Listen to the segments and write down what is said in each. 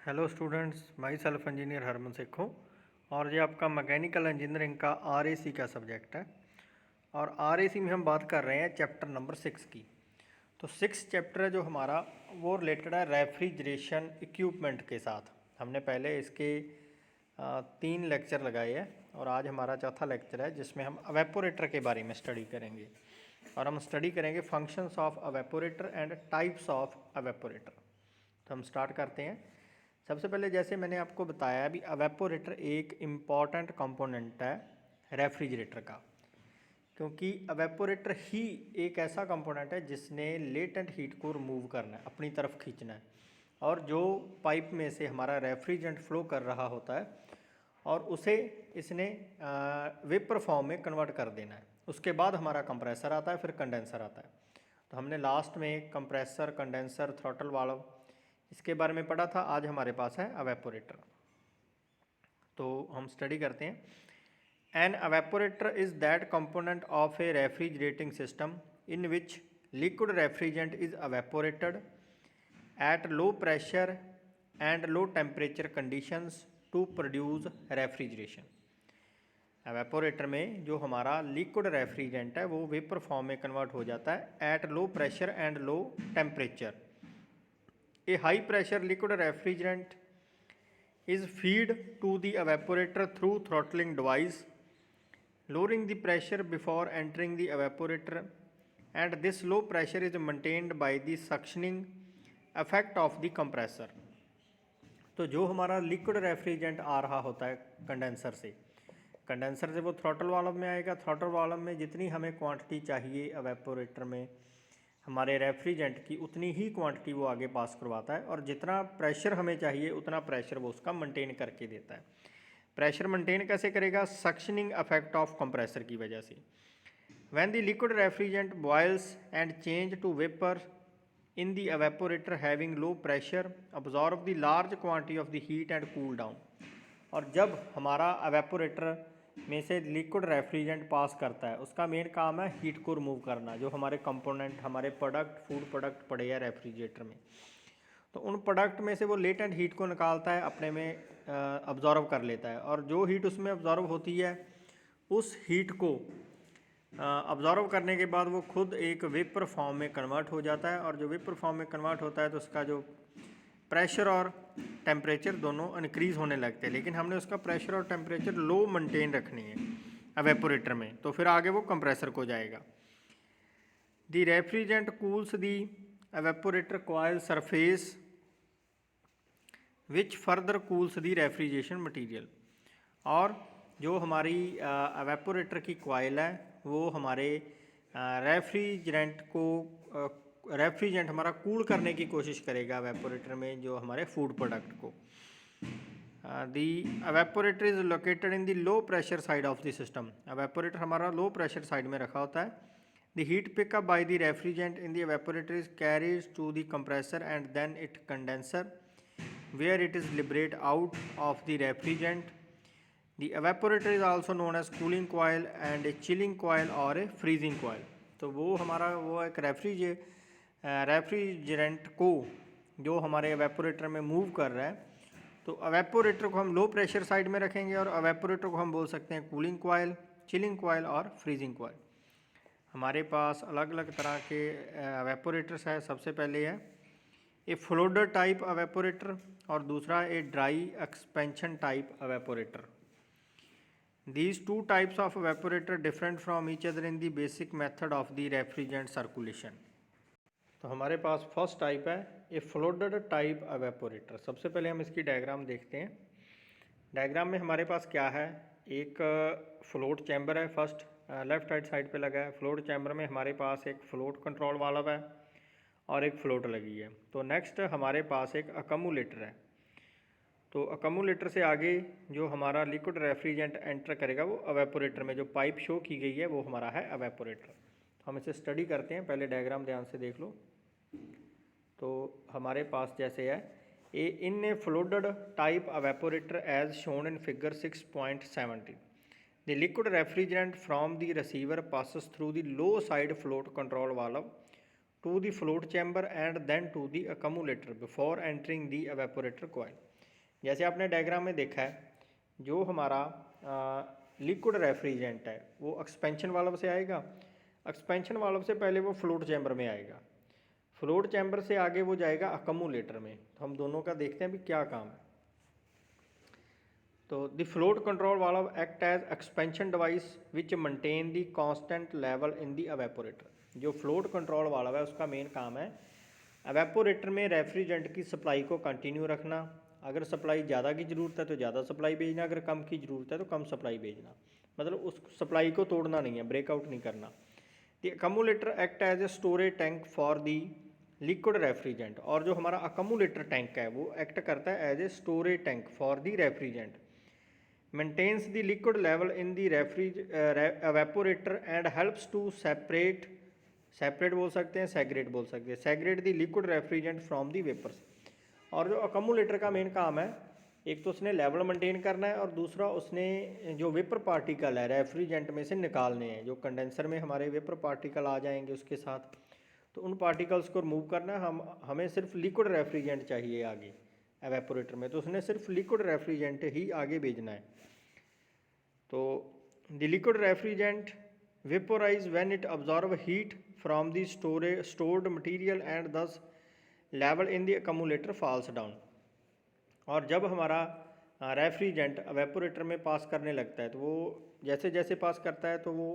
Hello students, myself engineer Harman Sikh हूँ और ये आपका मैकेनिकल इंजीनियरिंग का आरएसी का सब्जेक्ट है। और आरएसी में हम बात कर रहे हैं चैप्टर नंबर 6 की। तो 6 चैप्टर है जो हमारा वो रिलेटेड है रेफ्रिजरेशन इक्विपमेंट के साथ। हमने पहले इसके 3 लेक्चर लगाए हैं और आज हमारा चौथा लेक्चर है जिसमें हम अवेपोरेटर के बारे में स्टडी करेंगे। और हम स्टडी करेंगे functions of अवेपोरेटर and types of अवेपोरेटर। तो हम स्टार्ट करते हैं। सबसे पहले जैसे मैंने आपको बताया अभी अवेपोरेटर एक इम्पॉर्टेंट कंपोनेंट है रेफ्रिजरेटर का, क्योंकि अवेपोरेटर ही एक ऐसा कंपोनेंट है जिसने लेटेंट हीट को रिमूव करना है, अपनी तरफ खींचना है। और जो पाइप में से हमारा रेफ्रिजरेंट फ्लो कर रहा होता है और उसे इसने वेपर फॉर्म में कन्वर्ट कर देना है। उसके बाद हमारा कंप्रेसर आता है, फिर कंडेंसर आता है। तो हमने लास्ट में कंप्रेसर, कंडेंसर, थ्रॉटल वाल्व इसके बारे में पढ़ा था। आज हमारे पास है अवेपोरेटर। तो हम स्टडी करते हैं। An evaporator is that component of a refrigerating system in which liquid refrigerant is evaporated at low pressure and low temperature conditions to produce refrigeration. Evaporator में जो हमारा लिक्विड रेफ्रिजरेंट है वो वेपर फॉर्म में convert हो जाता है eight low pressure and low temperature. A high pressure liquid refrigerant is fed to the evaporator through throttling device, lowering the pressure before entering the evaporator, and this low pressure is maintained by the suctioning effect of the compressor। तो जो हमारा liquid refrigerant आ रहा होता है condenser से वो throttle valve में आएगा। थ्रॉटल वाल्व में जितनी हमें क्वांटिटी चाहिए एवेपोरेटर में हमारे रेफ्रिजरेंट की उतनी ही क्वांटिटी वो आगे पास करवाता है, और जितना प्रेशर हमें चाहिए उतना प्रेशर वो उसका मेंटेन करके देता है। प्रेशर मेंटेन कैसे करेगा? सक्शनिंग इफेक्ट ऑफ कंप्रेसर की वजह से। When the liquid refrigerant boils and change to vapour in the evaporator having low pressure absorb the large quantity of the heat and cool down. और जब हमारा evaporator में से लिक्विड रेफ्रिजरेंट पास करता है उसका मेन काम है हीट को रिमूव करना। जो हमारे कंपोनेंट, हमारे प्रोडक्ट, फूड प्रोडक्ट पड़े हैं रेफ्रिजरेटर में, तो उन प्रोडक्ट में से वो लेटेंट हीट को निकालता है, अपने में अब्जॉर्व कर लेता है। और जो हीट उसमें अब्जॉर्व होती है उस हीट को अब्जॉर्व करने के बाद वो खुद एक वेपर फॉर्म में कन्वर्ट हो जाता है। और जो वेपर फॉर्म में कन्वर्ट होता है तो उसका जो प्रेशर और टेम्परेचर दोनों इंक्रीज़ होने लगते हैं, लेकिन हमने उसका प्रेशर और टेम्परेचर लो मेंटेन रखनी है एवेपोरेटर में, तो फिर आगे वो कंप्रेसर को जाएगा। The refrigerant cools the evaporator coil surface which further cools the refrigeration material. और जो हमारी एवेपोरेटर की कॉइल है वो हमारे रेफ्रिजरेंट हमारा कूल करने की कोशिश करेगा एवेपोरेटर में, जो हमारे फूड प्रोडक्ट को। The evaporator is located in the low pressure side of the system. Evaporator हमारा लो प्रेशर साइड में रखा होता है। The heat pickup by the refrigerant in the evaporator is carries to the compressor and then it condenser where it is liberate out of the refrigerant. The evaporator is also known as cooling coil and a chilling coil और a freezing coil. तो वो हमारा वो एक refrigerant को जो हमारे evaporator में मूव कर रहा है, तो एवेपोरेटर को हम लो प्रेशर साइड में रखेंगे और एवेपोरेटर को हम बोल सकते हैं कूलिंग कॉइल, चिलिंग कॉइल और फ्रीजिंग कॉइल। हमारे पास अलग अलग तरह के एवेपोरेटर्स है। सबसे पहले है ए फ्लोडर टाइप एवेपोरेटर और दूसरा a dry expansion type evaporator. These two types of evaporator different from each other in the basic method of the refrigerant circulation। तो हमारे पास फर्स्ट टाइप है ए फ्लोटेड टाइप एवेपोरेटर। सबसे पहले हम इसकी डायग्राम देखते हैं। डायग्राम में हमारे पास क्या है, एक फ्लोट चैम्बर है। फर्स्ट लेफ्ट राइट साइड पे लगा है। फ्लोट चैम्बर में हमारे पास एक फ्लोट कंट्रोल वाल्व है और एक फ्लोट लगी है। तो नेक्स्ट हमारे पास एक अकम्युलेटर है। तो अकम्युलेटर से आगे जो हमारा लिक्विड रेफ्रिजरेंट एंटर करेगा वो एवेपोरेटर में, जो पाइप शो की गई है वो हमारा है एवेपोरेटर। तो हम इसे स्टडी करते हैं। पहले डायग्राम ध्यान से देख लो। तो हमारे पास जैसे है in a flooded type evaporator as shown in figure 6.70 the liquid refrigerant from the receiver passes through the low side float control valve to the float chamber and then to the accumulator before entering the evaporator coil. जैसे आपने diagram में देखा है, जो हमारा liquid refrigerant है वो expansion valve से आएगा, एक्सपेंशन वाल्व से पहले वो फ्लोट चैम्बर में आएगा, फ्लोट चैम्बर से आगे वो जाएगा अकमुलेटर में। तो हम दोनों का देखते हैं भी क्या काम है। तो the float control valve act as expansion device which maintain the constant level in the evaporator. जो फ्लोट कंट्रोल वाल्व है उसका मेन काम है एवेपोरेटर में रेफ्रिजरेंट की सप्लाई को कंटिन्यू रखना। अगर सप्लाई ज़्यादा की ज़रूरत है तो ज़्यादा सप्लाई भेजना, अगर कम की ज़रूरत है तो कम सप्लाई भेजना, मतलब उस सप्लाई को तोड़ना नहीं है, ब्रेकआउट नहीं करना। The accumulator act as a storage tank for the liquid refrigerant. और जो हमारा अकमुलेटर टैंक है वो एक्ट करता है as a storage tank for the refrigerant, maintains the liquid level in the evaporator and helps to separate बोल सकते हैं, सेग्रेट बोल सकते हैं, segregate the liquid refrigerant from the vapours. और जो अकमुलेटर का मेन काम है, एक तो उसने लेवल मेंटेन करना है और दूसरा उसने जो वेपर पार्टिकल है रेफ्रिजरेंट में से निकालने हैं। जो कंडेंसर में हमारे वेपर पार्टिकल आ जाएंगे उसके साथ, तो उन पार्टिकल्स को रिमूव करना है। हमें सिर्फ लिक्विड रेफ्रिजरेंट चाहिए आगे एवेपोरेटर में, तो उसने सिर्फ लिक्विड रेफ्रिजरेंट ही आगे भेजना है। तो the liquid refrigerant vaporise when it absorb heat from the stored material and thus level in the accumulator falls down. और जब हमारा रेफ्रिजरेंट एवेपोरेटर में पास करने लगता है तो वो जैसे जैसे पास करता है तो वो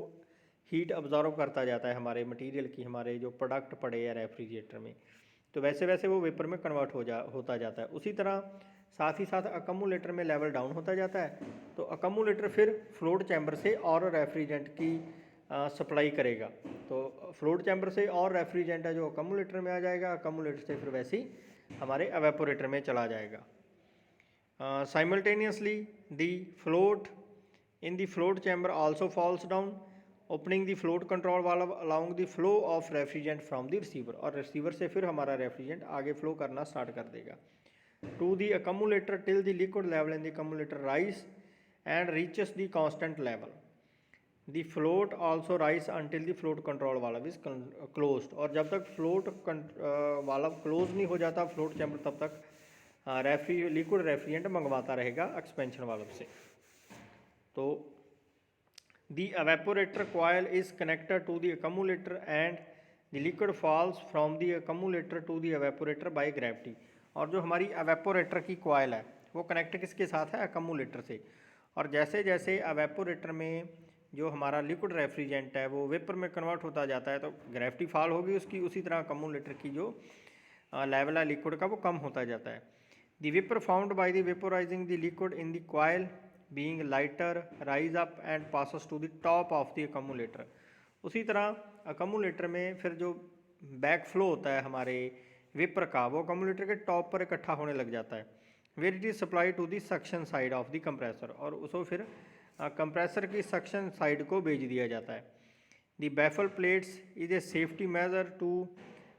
हीट अब्जॉर्व करता जाता है हमारे मटेरियल की, हमारे जो प्रोडक्ट पड़े हैं रेफ्रिजरेटर में, तो वैसे वैसे वो वेपर में कन्वर्ट होता जाता है। उसी तरह साथ ही साथ अकमुलेटर में लेवल डाउन होता जाता है, तो अकमुलेटर फिर फ्लोट चैम्बर से और रेफ्रिजरेंट की सप्लाई करेगा। तो फ्लोट चैम्बर से और रेफ्रिजरेंट है जो अकमुलेटर में आ जाएगा, अकमुलेटर से फिर वैसे ही हमारे एवेपोरेटर में चला जाएगा। Simultaneously the float in the float chamber also falls down, opening the float control valve allowing the flow of refrigerant from the receiver। और रिसीवर से फिर हमारा रेफ्रिजरेंट आगे फ्लो करना स्टार्ट कर देगा to the accumulator till the liquid level in the accumulator rise and reaches the constant level। the float also rise until the float control valve is closed। और जब तक फ्लोट वाल्व क्लोज नहीं हो जाता float chamber, तब तक liquid refrigerant मंगवाता रहेगा expansion valve से। तो the evaporator coil is connected to the accumulator and the liquid falls from the accumulator to the evaporator by gravity. और जो हमारी एवेपोरेटर की कॉइल है वो कनेक्ट किसके साथ है, अकमुलेटर से। और जैसे जैसे एवेपोरेटर में जो हमारा लिक्विड रेफ्रिजरेंट है वो वेपर में कन्वर्ट होता जाता है तो ग्रेविटी फॉल होगी उसकी, उसी तरह अकमुलेटर की जो लेवल है लिक्विड का वो कम होता जाता है। The vapor formed by the vaporizing the liquid in the coil being lighter rise up and passes to the top of the accumulator। उसी तरह अकमुलेटर में फिर जो बैक फ्लो होता है हमारे वेपर का वो अकमुलेटर के टॉप पर इकट्ठा होने लग जाता है, where it is supply to the suction side of the compressor. और उसको फिर कंप्रेसर की सक्शन साइड को भेज दिया जाता है। The baffle plates is a safety measure to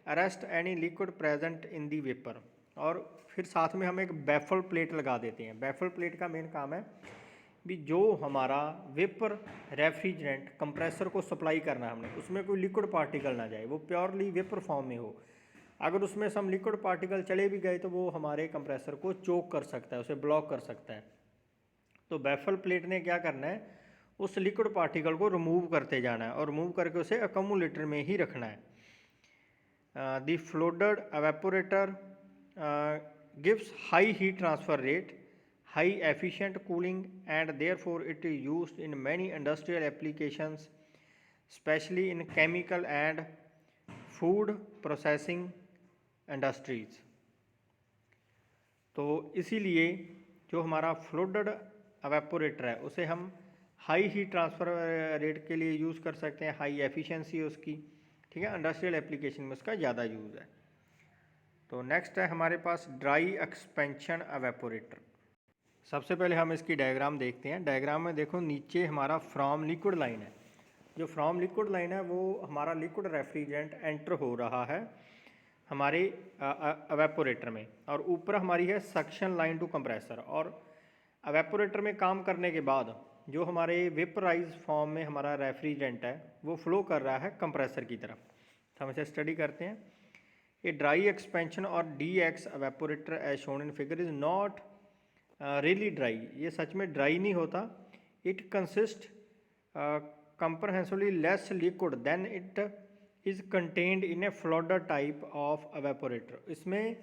arrest any liquid present in the vapour. और फिर साथ में हम एक बैफल प्लेट लगा देते हैं। बैफल प्लेट का मेन काम है भी जो हमारा वेपर रेफ्रिजरेंट कंप्रेसर को सप्लाई करना है हमने, उसमें कोई लिक्विड पार्टिकल ना जाए, वो प्योरली वेपर फॉर्म में हो। अगर उसमें से हम लिक्विड पार्टिकल चले भी गए तो वो हमारे कंप्रेसर को चोक कर सकता है, उसे ब्लॉक कर सकता है। तो बैफल प्लेट ने क्या करना है, उस लिक्विड पार्टिकल को रिमूव करते जाना है और रिमूव करके उसे अकमुलेटर में ही रखना है। The floated evaporator gives high heat transfer rate, high efficient cooling, and therefore it is used in many industrial applications, especially in chemical and food processing industries। तो इसीलिए जो हमारा फ्लोटेड एवेपोरेटर है उसे हम हाई हीट ट्रांसफ़र रेट के लिए use कर सकते हैं, हाई एफिशिएंसी है उसकी, ठीक है। इंडस्ट्रियल एप्लीकेशन में उसका ज़्यादा यूज़ है। तो नेक्स्ट है हमारे पास ड्राई एक्सपेंशन एवेपोरेटर। सबसे पहले हम इसकी डायग्राम देखते हैं। डायग्राम में देखो नीचे हमारा फ्रॉम लिक्विड लाइन है, जो फ्रॉम लिक्विड लाइन है वो हमारा लिक्विड रेफ्रिजरेंट एंटर हो रहा है हमारे एवेपोरेटर में, और ऊपर हमारी है सक्शन लाइन टू कंप्रेसर। और एवेपोरेटर में काम करने के बाद जो हमारे वेपराइज फॉर्म में हमारा रेफ्रिजरेंट है वो फ्लो कर रहा है कंप्रेसर की तरफ। तो हम इसे स्टडी करते हैं। A dry expansion or DX evaporator as shown in figure is not really dry. ये सच में ड्राई नहीं होता। It consist comprehensively less liquid than it is contained in a floater type of evaporator। इसमें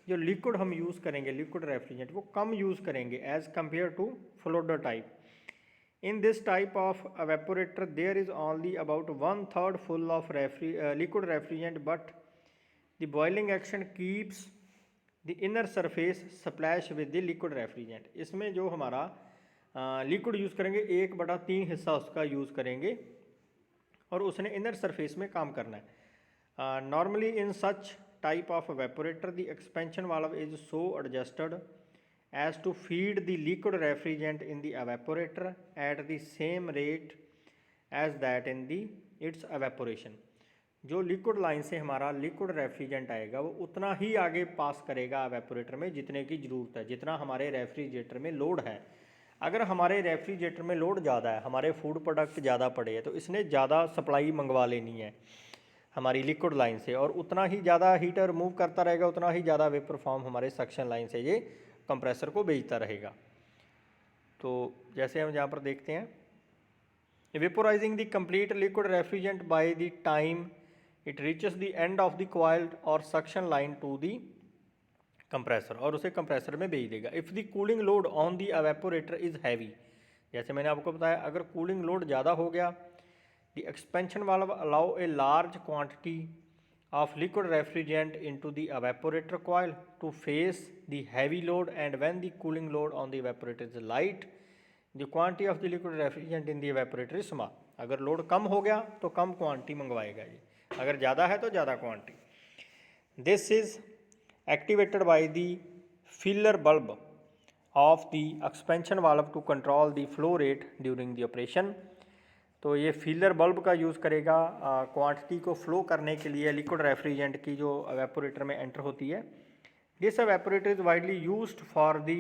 जो liquid हम use करेंगे, liquid refrigerant, वो कम यूज़ करेंगे as compare to floater type. In this type of evaporator there is only about 1/3 full of liquid refrigerant, but the boiling action keeps the inner surface splash with the liquid refrigerant। इसमें जो हमारा liquid use करेंगे 1/3 हिस्सा उसका use करेंगे और उसने inner surface में काम करना है। Normally in such type of evaporator the expansion valve is so adjusted as to feed the liquid refrigerant in the evaporator at the same rate as that in the its evaporation। जो liquid line से हमारा liquid refrigerant आएगा वो उतना ही आगे पास करेगा evaporator में जितने की ज़रूरत है, जितना हमारे रेफ्रिजरेटर में लोड है। अगर हमारे रेफ्रिजरेटर में लोड ज़्यादा है, हमारे फूड प्रोडक्ट ज़्यादा पड़े हैं, तो इसने ज़्यादा सप्लाई मंगवा लेनी है हमारी लिक्विड लाइन से और उतना ही ज़्यादा हीटर मूव करता रहेगा, उतना ही ज़्यादा वेपर फॉर्म हमारे सक्शन लाइन से ये कंप्रेसर को भेजता रहेगा। तो जैसे हम यहाँ पर देखते हैं, vaporising the complete liquid refrigerant by the time it reaches the end of the coiled और suction line to the compressor, और उसे कंप्रेसर में भेज देगा। If the cooling load on the evaporator is heavy, जैसे मैंने आपको बताया, अगर कूलिंग लोड ज़्यादा हो गया, the expansion valve allow a large quantity of liquid refrigerant into the evaporator coil to face the heavy load, and when the cooling load on the evaporator is light the quantity of the liquid refrigerant in the evaporator is small। अगर load कम हो गया तो कम quantity मंगवाएगा जी, अगर ज़्यादा है तो ज़्यादा quantity. This is activated by the feeler bulb of the expansion valve to control the flow rate during the operation. तो ये फीलर बल्ब का यूज़ करेगा क्वांटिटी को फ्लो करने के लिए लिक्विड रेफ्रिजरेंट की जो एवेपोरेटर में एंटर होती है। This evaporator is widely used for the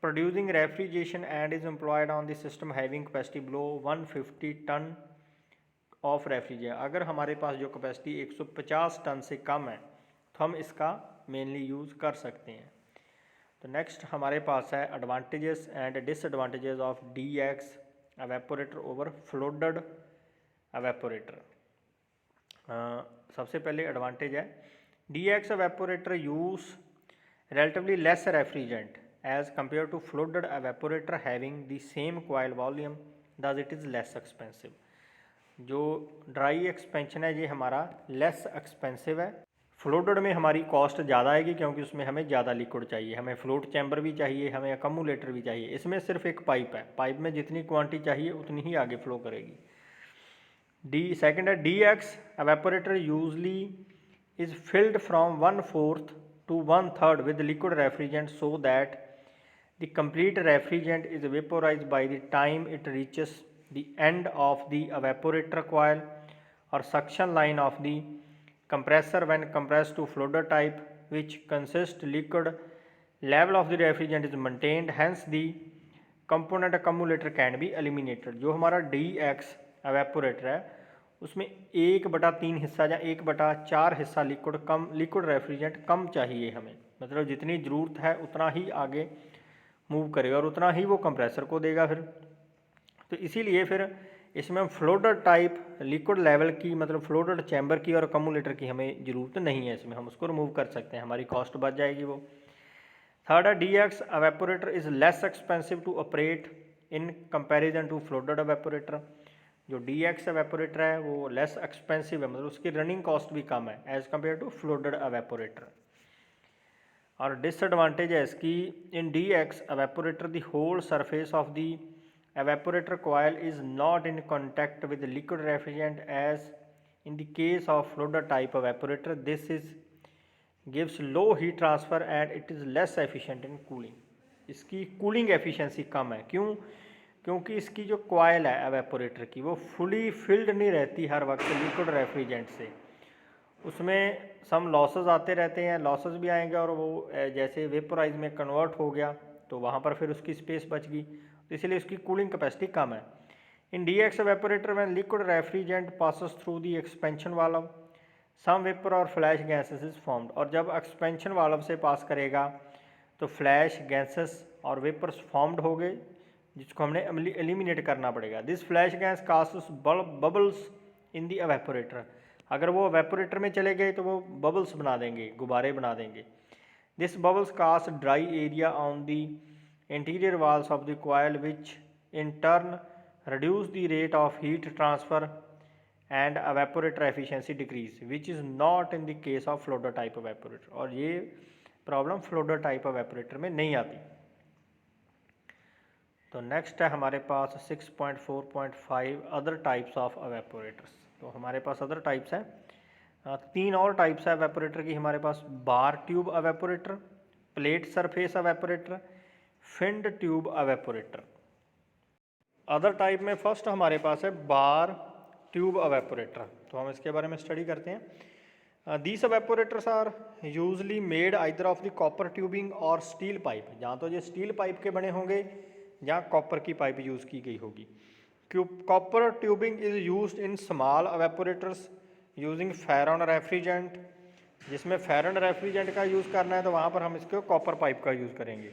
producing refrigeration and is employed on the system having capacity below 150 ton of refrigerant. अगर हमारे पास जो कैपेसिटी 150 टन से कम है तो हम इसका मेनली यूज़ कर सकते हैं। तो नेक्स्ट हमारे पास है advantages and disadvantages of DX evaporator over floated evaporator. सबसे पहले एडवांटेज है, DX evaporator use relatively less refrigerant as compared to flooded evaporator having the same coil volume, thus it is less expensive। जो dry expansion है ये हमारा less expensive है। Floated में हमारी कॉस्ट ज़्यादा आएगी क्योंकि उसमें हमें ज़्यादा लिक्विड चाहिए, हमें फ्लोट चैम्बर भी चाहिए, हमें अकम्युलेटर भी चाहिए। इसमें सिर्फ एक पाइप है, पाइप में जितनी क्वांटिटी चाहिए उतनी ही आगे फ्लो करेगी। सेकंड है DX evaporator usually is filled from 1/4 to 1/3 with liquid refrigerant so that the complete refrigerant is vaporized by the time it reaches the end of the evaporator coil or suction line of the compressor when compressed to floater type which consists liquid level of the refrigerant is maintained, hence the component accumulator can be eliminated। जो हमारा DX evaporator है उसमें 1/3 हिस्सा या 1/4 हिस्सा liquid refrigerant कम चाहिए हमें, मतलब जितनी ज़रूरत है उतना ही आगे मूव करेगा और उतना ही वो कंप्रेसर को देगा फिर। तो इसीलिए फिर इसमें हम फ्लोटेड टाइप लिक्विड लेवल की, मतलब फ्लोटेड चैम्बर की और अकम्युलेटर की हमें ज़रूरत नहीं है, इसमें हम उसको रिमूव कर सकते हैं, हमारी कॉस्ट बच जाएगी वो। थर्ड है DX evaporator is less expensive to operate in comparison to floated evaporator. जो DX एवेपोरेटर है वो लेस एक्सपेंसिव है, मतलब उसकी रनिंग कॉस्ट भी कम है as compare to floated evaporator. और डिसएडवांटेज है इसकी, in DX evaporator the whole surface of the evaporator coil is not in contact with the liquid refrigerant as in the case of floater type evaporator। This is gives low heat transfer and it is less efficient in cooling। इसकी cooling efficiency कम है, क्यों? क्योंकि इसकी जो coil है evaporator की वो fully filled नहीं रहती हर वक्त लिक्विड रेफ्रिजरेंट से, उसमें सम लॉसेस आते रहते हैं, लॉसेस भी आएंगे और वो जैसे वेपोराइज में कन्वर्ट हो गया तो वहाँ पर फिर उसकी स्पेस बच गई, तो इसलिए उसकी कूलिंग कैपेसिटी कम है। इन DX evaporator when liquid refrigerant passes through the expansion valve some vapour और फ्लैश गैसेस इज फॉर्म्ड, और जब एक्सपेंशन वाल्व से पास करेगा तो फ्लैश गैसेस और वेपर्स फॉर्म्ड हो गए, जिसको हमने एलिमिनेट करना पड़ेगा। This flash gas casts bubbles in the evaporator, अगर वो एवेपोरेटर में चले गए तो वो बबल्स बना देंगे, गुब्बारे बना देंगे। This bubbles cast dry area on the interior walls of the coil which in turn reduce the rate of heat transfer and evaporator efficiency decrease, which is not in the case of floater type evaporator, और ये problem floater type evaporator में नहीं आती। तो next है हमारे पास 6.4.5 other types of evaporators। तो हमारे पास अदर टाइप्स हैं, 3 और टाइप्स है evaporator की हमारे पास, bar tube evaporator, plate surface evaporator, finned tube evaporator। Other type में फर्स्ट हमारे पास है बार ट्यूब evaporator, तो हम इसके बारे में स्टडी करते हैं। These evaporators are usually made either of the copper tubing और स्टील पाइप, जहाँ तो ये स्टील पाइप के बने होंगे या कॉपर की पाइप यूज़ की गई होगी। Copper tubing is used in small evaporators using freon refrigerant, जिसमें फेरॉन रेफ्रिजरेंट का यूज़ करना है तो वहाँ पर हम इसको कॉपर पाइप का यूज़ करेंगे।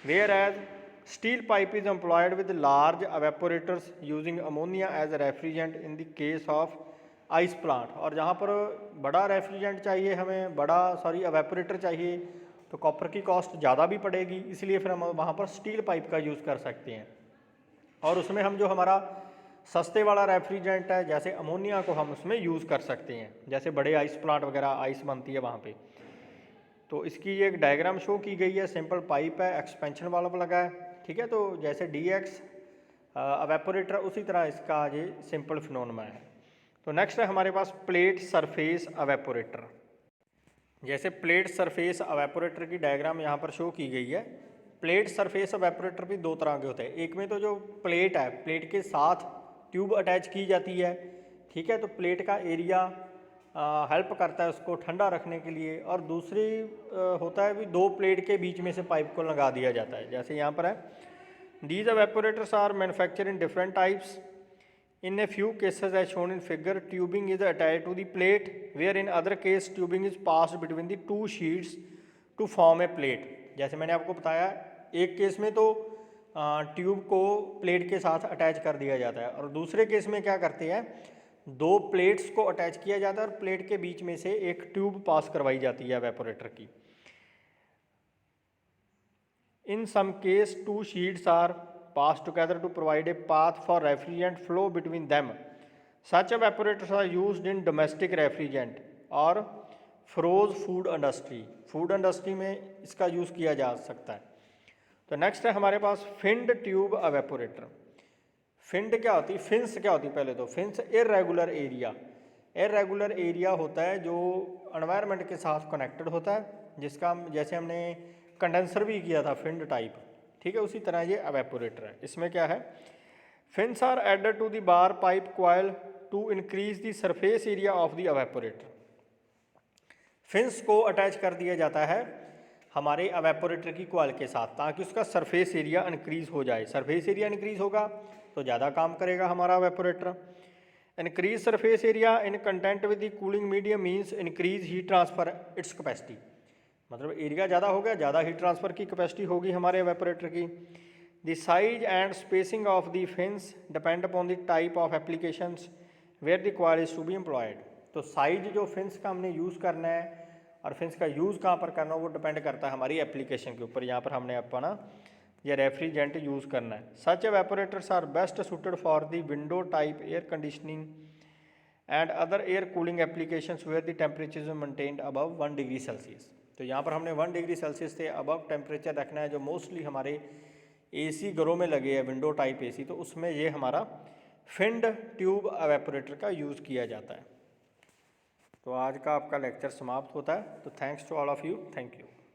Whereas steel pipe is employed with large evaporators using ammonia as a refrigerant in the case of ice plant, और जहाँ पर बड़ा रेफ्रिजरेंट चाहिए हमें, evaporator चाहिए, तो कॉपर की कॉस्ट ज़्यादा भी पड़ेगी, इसलिए फिर हम वहाँ पर स्टील पाइप का यूज़ कर सकते हैं। और उसमें हम जो हमारा सस्ते वाला रेफ्रिजरेंट है जैसे अमोनिया को हम उसमें यूज़ कर सकते हैं, जैसे बड़े आइस प्लांट वगैरह आइस बनती है वहाँ पे। तो इसकी एक डायग्राम शो की गई है, सिंपल पाइप है, एक्सपेंशन वाल्व लगा है, ठीक है। तो जैसे DX evaporator उसी तरह इसका ये सिंपल फिनोमेना है। तो नेक्स्ट है हमारे पास प्लेट सरफेस evaporator। जैसे प्लेट सरफेस evaporator की डायग्राम यहाँ पर शो की गई है। प्लेट सरफेस evaporator भी 2 तरह के होते हैं, एक में तो जो प्लेट है, प्लेट के साथ ट्यूब अटैच की जाती है, ठीक है, तो प्लेट का एरिया हेल्प करता है उसको ठंडा रखने के लिए, और दूसरी होता है भी 2 प्लेट के बीच में से पाइप को लगा दिया जाता है, जैसे यहाँ पर है। These evaporators are manufacture in different types, in a few cases as shown in figure tubing is attach to the plate, where in other case tubing is passed between the 2 sheets to form a plate. जैसे मैंने आपको बताया, एक case में तो tube को plate के साथ अटैच कर दिया जाता है, और दूसरे केस में क्या करते हैं, 2 प्लेट्स को अटैच किया जाता है और प्लेट के बीच में से एक ट्यूब पास करवाई जाती है evaporator की। In some case 2 sheets are pass together to provide a path for refrigerant flow between them. Such evaporators are used in domestic refrigerant और frozen food industry, food industry में इसका यूज़ किया जा सकता है। तो नेक्स्ट है हमारे पास फिन्ड ट्यूब evaporator। फिन्ड क्या होती है, फिन्स क्या होती है, पहले तो fins irregular area, irregular area होता है जो एनवायरनमेंट के साथ कनेक्टेड होता है, जिसका जैसे हमने कंडेंसर भी किया था फिन्ड टाइप, ठीक है, उसी तरह ये evaporator है। इसमें क्या है, fins are added to the bare pipe coil to increase the surface area of the evaporator। Fins को अटैच कर दिया जाता है हमारे evaporator की कॉइल के साथ, ताकि उसका सरफेस एरिया इंक्रीज़ हो जाए। सरफेस एरिया इंक्रीज़ होगा तो ज़्यादा काम करेगा हमारा evaporator। Increase surface area in content with the cooling medium means increase heat transfer its capacity, मतलब एरिया ज़्यादा हो गया, ज़्यादा हीट ट्रांसफ़र की कैपेसिटी होगी हमारे evaporator की। The size and spacing of the fins depend upon the type of applications where the coil is to be employed. तो साइज जो फिन्स का हमने यूज़ करना है और फिन्स का यूज़ कहाँ पर करना है वो डिपेंड करता है हमारी एप्लीकेशन के ऊपर। यहाँ पर हमने अपना ये रेफ्रिजरेंट यूज़ करना है। Such evaporators are best suited for the window type air conditioning and other air cooling applications where the temperature is maintained above 1 degree Celsius. तो यहाँ पर हमने 1 डिग्री सेल्सियस से अबव टेम्परेचर रखना है, जो मोस्टली हमारे AC घरों में लगे हैं, विंडो टाइप AC, तो उसमें ये हमारा फिन्ड ट्यूब evaporator का यूज़ किया जाता है। तो आज का आपका लेक्चर समाप्त होता है। तो thanks to all of you, thank you.